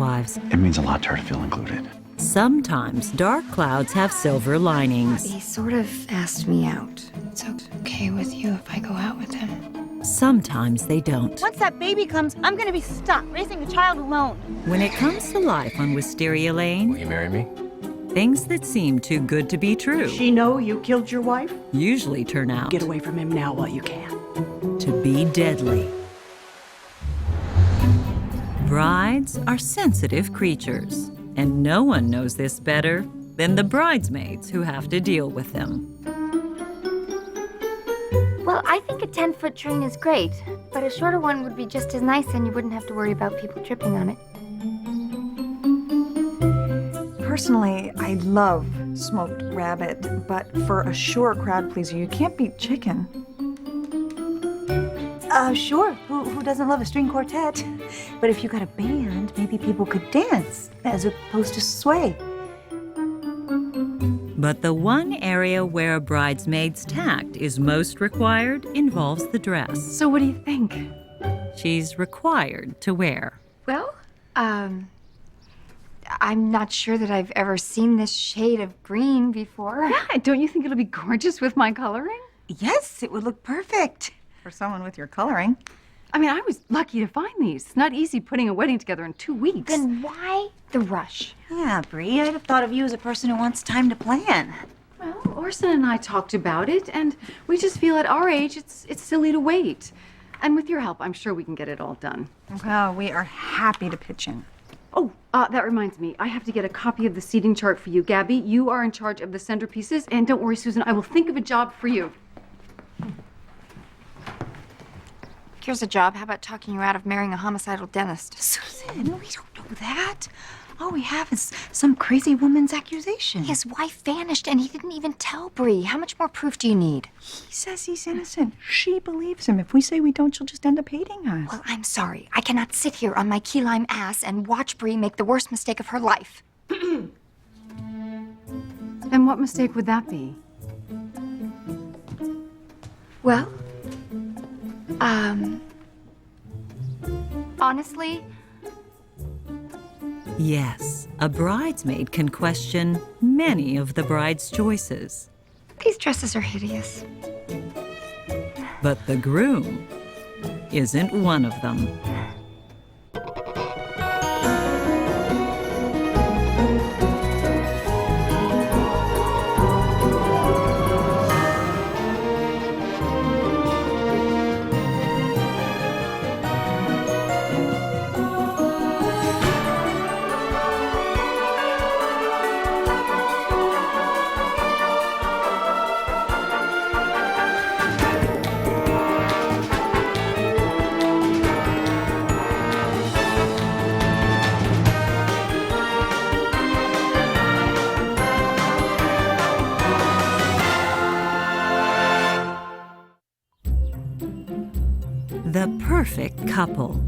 Housewives. It means a lot to her to feel included. Sometimes dark clouds have silver linings. He sort of asked me out. It's okay with you if I go out with him? Sometimes they don't. Once that baby comes, I'm gonna be stuck raising a child alone. When it comes to life on Wisteria Lane, Will you marry me? things that seem too good to be true Does she know you killed your wife? usually turn out Get away from him now while you can. to be deadly. Brides are sensitive creatures, and no one knows this better than the bridesmaids who have to deal with them. Well, I think a 10-foot train is great, but a shorter one would be just as nice and you wouldn't have to worry about people tripping on it. Personally, I love smoked rabbit, but for a sure crowd pleaser, you can't beat chicken. Sure. Who doesn't love a string quartet? But if you got a band, maybe people could dance as opposed to sway. But the one area where a bridesmaid's tact is most required involves the dress So what do you think? she's required to wear. Well, I'm not sure that I've ever seen this shade of green before. Yeah, don't you think it'll be gorgeous with my coloring? Yes, it would look perfect. For someone with your coloring. I mean, I was lucky to find these. It's not easy putting a wedding together in 2 weeks. Then why the rush? Yeah, Bree, I'd have thought of you as a person who wants time to plan. Well, Orson and I talked about it, and we just feel at our age it's silly to wait. And with your help, I'm sure we can get it all done. Well, we are happy to pitch in. Oh, that reminds me. I have to get a copy of the seating chart for you. Gabby, you are in charge of the centerpieces. And don't worry, Susan, I will think of a job for you. Here's a job. How about talking you out of marrying a homicidal dentist? Susan, we don't know that. All we have is some crazy woman's accusation. His wife vanished and he didn't even tell Bree. How much more proof do you need? He says he's innocent. She believes him. If we say we don't, she'll just end up hating us. Well, I'm sorry. I cannot sit here on my key lime ass and watch Bree make the worst mistake of her life. And what mistake would that be? Well, honestly, Yes, a bridesmaid can question many of the bride's choices, these dresses are hideous. but the groom isn't one of them. The perfect couple.